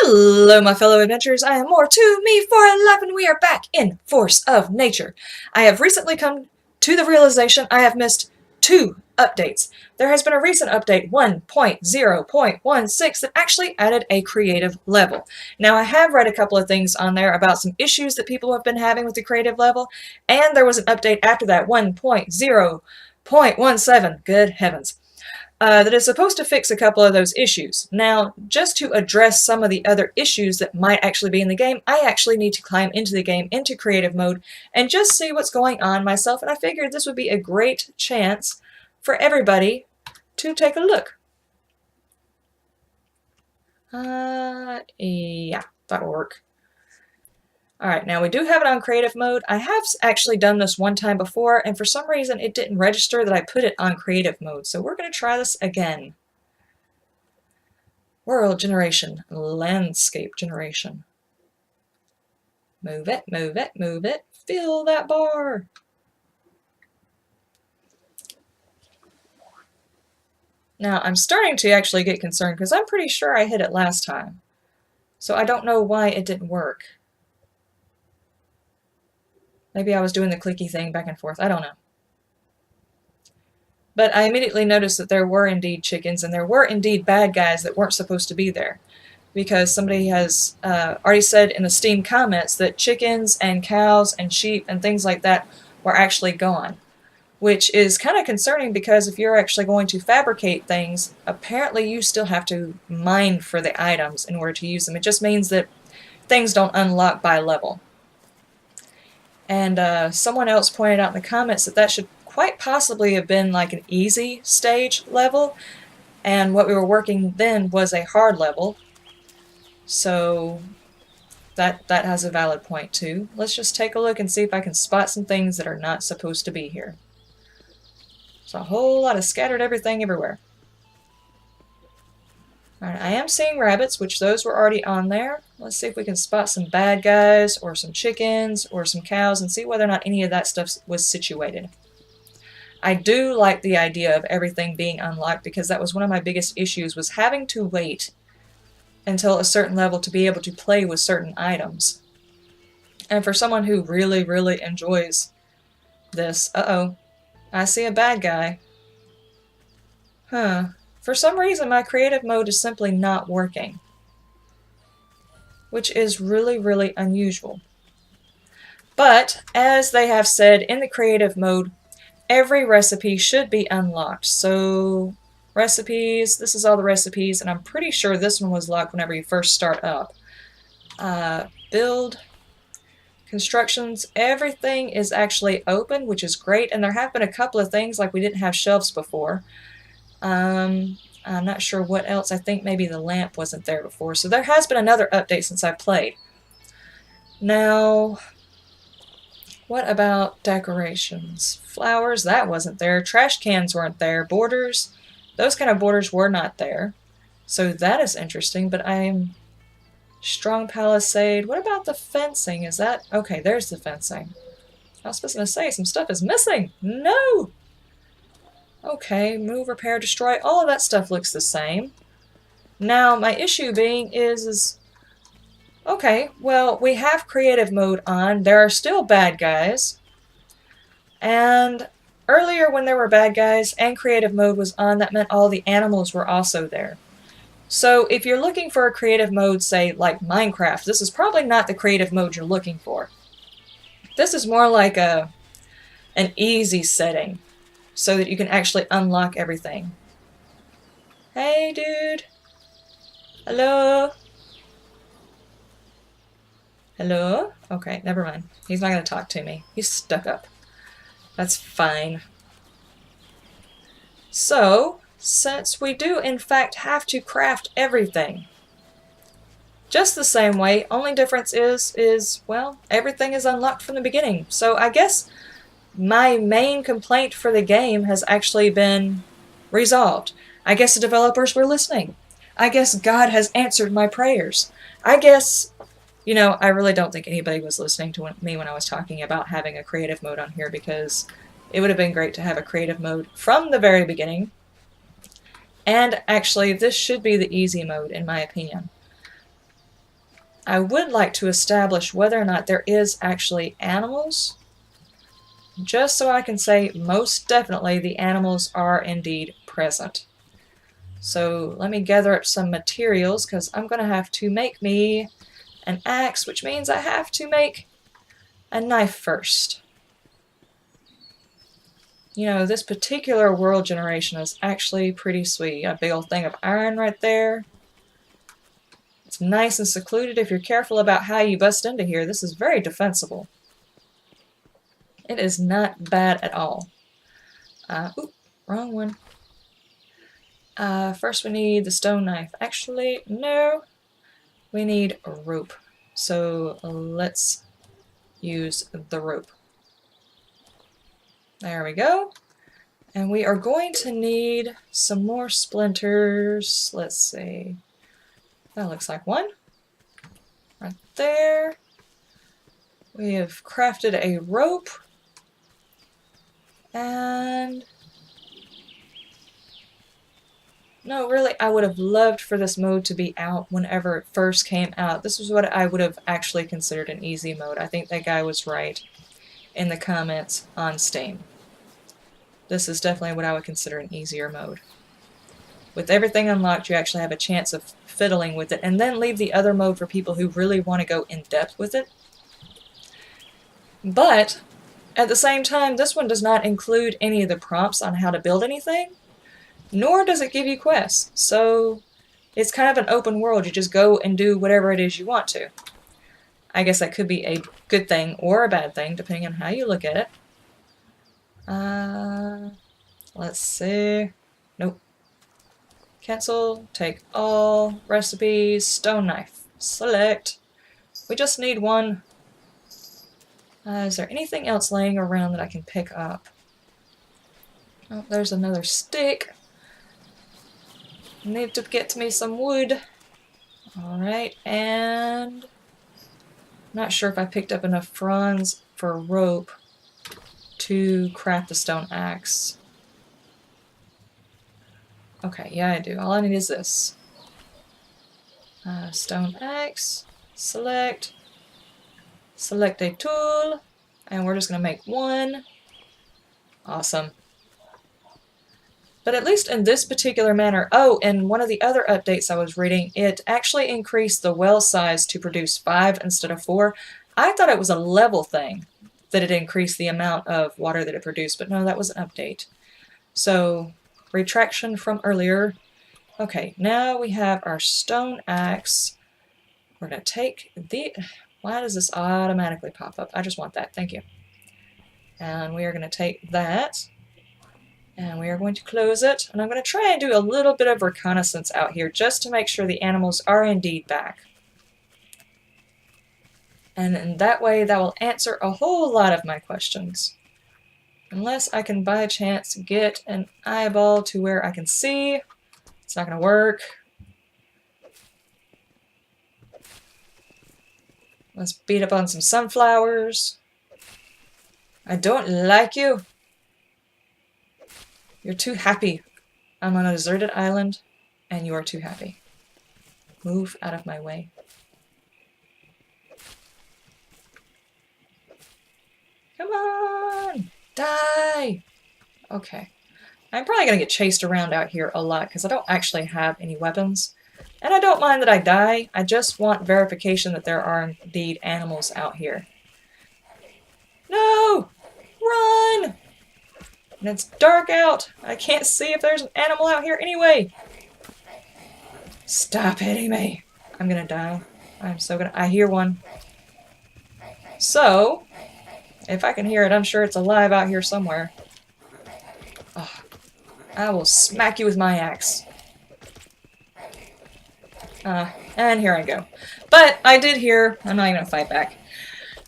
Hello, my fellow adventurers. I am more to me for 11. We are back in Force of Nature. I have recently come to the realization I have missed 2 updates. There has been a recent update, 1.0.16, that actually added a creative level. Now, I have read a couple of things on there about some issues that people have been having with the creative level, and there was an update after that, 1.0.17. Good heavens. That is supposed to fix a couple of those issues. Now, just to address some of the other issues that might actually be in the game, I actually need to climb into the game, into creative mode, and just see what's going on myself, and I figured this would be a great chance for everybody to take a look. Yeah, that'll work. Alright, now we do have it on creative mode. I have actually done this one time before, and for some reason it didn't register that I put it on creative mode, so we're going to try this again. World generation, landscape generation. Move it, move it, move it. Fill that bar. Now, I'm starting to actually get concerned because I'm pretty sure I hit it last time. So I don't know why it didn't work. Maybe I was doing the clicky thing back and forth. I don't know. But I immediately noticed that there were indeed chickens, and there were indeed bad guys that weren't supposed to be there. Because somebody has already said in the Steam comments that chickens and cows and sheep and things like that were actually gone. Which is kind of concerning because if you're actually going to fabricate things, apparently you still have to mine for the items in order to use them. It just means that things don't unlock by level. And someone else pointed out in the comments that that should quite possibly have been like an easy stage level, and what we were working then was a hard level. So that has a valid point too. Let's just take a look and see if I can spot some things that are not supposed to be here. There's a whole lot of scattered everything everywhere. Alright, I am seeing rabbits, which those were already on there. Let's see if we can spot some bad guys, or some chickens, or some cows, and see whether or not any of that stuff was situated. I do like the idea of everything being unlocked because that was one of my biggest issues, was having to wait until a certain level to be able to play with certain items. And for someone who really, really enjoys this, I see a bad guy. Huh. For some reason, my creative mode is simply not working, which is really, really unusual. But, as they have said in the creative mode, every recipe should be unlocked. So, recipes, this is all the recipes, and I'm pretty sure this one was locked whenever you first start up. Build, constructions, everything is actually open, which is great, and there have been a couple of things like we didn't have shelves before. I'm not sure what else. I think maybe the lamp wasn't there before. So there has been another update since I played. Now, what about decorations? Flowers, that wasn't there. Trash cans weren't there. Borders, those kind of borders were not there. So that is interesting, but I'm... Strong palisade. What about the fencing? Is that... Okay, there's the fencing. I was supposed to say some stuff is missing. No! Okay, move, repair, destroy, all of that stuff looks the same. Now, my issue being is okay, well, we have creative mode on. There are still bad guys. And earlier when there were bad guys and creative mode was on, that meant all the animals were also there. So if you're looking for a creative mode, say, like Minecraft, this is probably not the creative mode you're looking for. This is more like an easy setting, so that you can actually unlock everything. Hey, dude. Hello? Hello? Okay, never mind. He's not going to talk to me. He's stuck up. That's fine. So, since we do in fact have to craft everything, just the same way, only difference is, well, everything is unlocked from the beginning. So I guess my main complaint for the game has actually been resolved. I guess the developers were listening. I guess God has answered my prayers. I guess, you know, I really don't think anybody was listening to me when I was talking about having a creative mode on here, because it would have been great to have a creative mode from the very beginning. And actually, this should be the easy mode, in my opinion. I would like to establish whether or not there is actually animals, just so I can say most definitely the animals are indeed present. So let me gather up some materials, because I'm going to have to make me an axe, which means I have to make a knife first. You know, this particular world generation is actually pretty sweet. A big old thing of iron right there. It's nice and secluded. If you're careful about how you bust into here, this is very defensible. It is not bad at all. Oop, wrong one. First we need the stone knife. Actually, no. We need a rope. So let's use the rope. There we go. And we are going to need some more splinters. Let's see. That looks like one. Right there. We have crafted a rope. And no, really, I would have loved for this mode to be out whenever it first came out. This was what I would have actually considered an easy mode. I think that guy was right in the comments on Steam. This is definitely what I would consider an easier mode. With everything unlocked, you actually have a chance of fiddling with it, and then leave the other mode for people who really want to go in depth with it. But at the same time, this one does not include any of the prompts on how to build anything, nor does it give you quests. So it's kind of an open world. You just go and do whatever it is you want to. I guess that could be a good thing or a bad thing, depending on how you look at it. Let's see. Nope. Cancel. Take all. Recipes. Stone knife. Select. We just need one. Is there anything else laying around that I can pick up? Oh, there's another stick. Need to get me some wood. Alright, and not sure if I picked up enough fronds for a rope to craft the stone axe. Okay, yeah I do. All I need is this. Stone axe. Select. Select a tool. And we're just going to make one. Awesome. But at least in this particular manner, oh, and one of the other updates I was reading, it actually increased the well size to produce 5 instead of 4. I thought it was a level thing that it increased the amount of water that it produced, but no, that was an update. So, retraction from earlier. Okay, now we have our stone axe. We're going to take the... Why does this automatically pop up? I just want that, thank you. And we are going to take that. And we are going to close it, and I'm going to try and do a little bit of reconnaissance out here just to make sure the animals are indeed back. And in that way, that will answer a whole lot of my questions. Unless I can by chance get an eyeball to where I can see, it's not going to work. Let's beat up on some sunflowers. I don't like you. You're too happy. I'm on a deserted island, and you are too happy. Move out of my way. Come on! Die! Okay. I'm probably going to get chased around out here a lot, because I don't actually have any weapons. And I don't mind that I die. I just want verification that there are indeed animals out here. No! Run! And it's dark out. I can't see if there's an animal out here anyway. Stop hitting me. I'm gonna die. I'm so gonna... I hear one. So, if I can hear it, I'm sure it's alive out here somewhere. Oh, I will smack you with my axe. And here I go. But I did hear... I'm not even gonna fight back.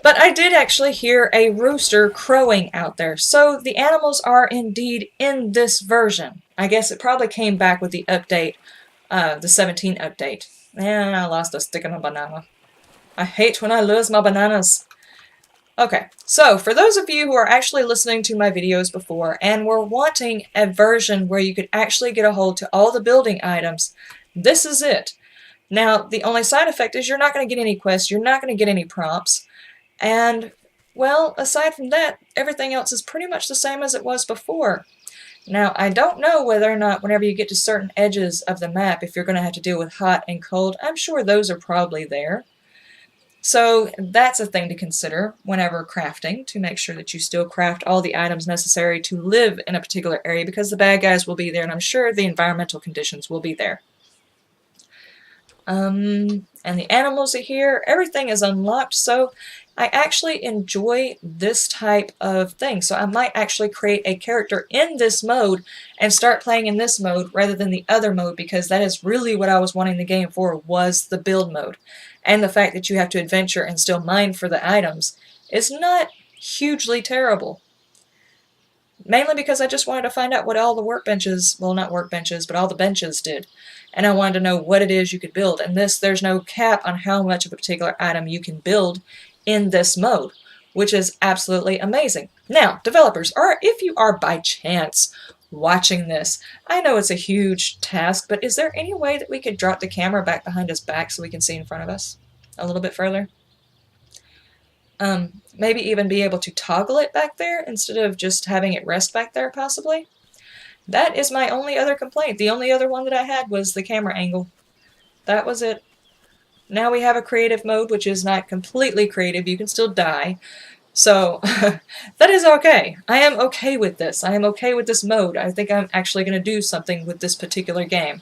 But I did actually hear a rooster crowing out there, so the animals are indeed in this version. I guess it probably came back with the update, the 17 update. And I lost a stick and a banana. I hate when I lose my bananas. Okay, so for those of you who are actually listening to my videos before and were wanting a version where you could actually get a hold to all the building items, this is it. Now, the only side effect is you're not going to get any quests, you're not going to get any prompts, and, well, aside from that, everything else is pretty much the same as it was before. Now, I don't know whether or not whenever you get to certain edges of the map, if you're going to have to deal with hot and cold. I'm sure those are probably there. So that's a thing to consider whenever crafting, to make sure that you still craft all the items necessary to live in a particular area, because the bad guys will be there, and I'm sure the environmental conditions will be there. And the animals are here. Everything is unlocked, so I actually enjoy this type of thing. So I might actually create a character in this mode and start playing in this mode rather than the other mode, because that is really what I was wanting the game for, was the build mode. And the fact that you have to adventure and still mine for the items is not hugely terrible. Mainly because I just wanted to find out what all the workbenches, well, not workbenches, but all the benches did. And I wanted to know what it is you could build. And there's no cap on how much of a particular item you can build in this mode, which is absolutely amazing. Now, developers, or if you are by chance watching this, I know it's a huge task, but is there any way that we could drop the camera back behind us back so we can see in front of us a little bit further? Maybe even be able to toggle it back there instead of just having it rest back there, possibly. That is my only other complaint. The only other one that I had was the camera angle. That was it. Now we have a creative mode, which is not completely creative. You can still die. So, that is okay. I am okay with this. I am okay with this mode. I think I'm actually going to do something with this particular game.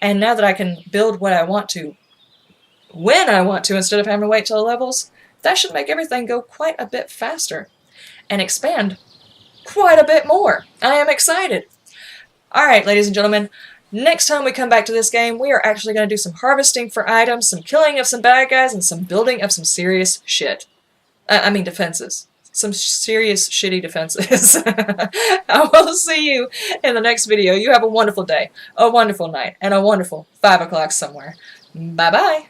And now that I can build what I want to, when I want to, instead of having to wait till the levels, that should make everything go quite a bit faster and expand quite a bit more. I am excited. Alright, ladies and gentlemen, next time we come back to this game, we are actually going to do some harvesting for items, some killing of some bad guys, and some building of some serious shit. I mean defenses. Some serious shitty defenses. I will see you in the next video. You have a wonderful day, a wonderful night, and a wonderful 5 o'clock somewhere. Bye-bye.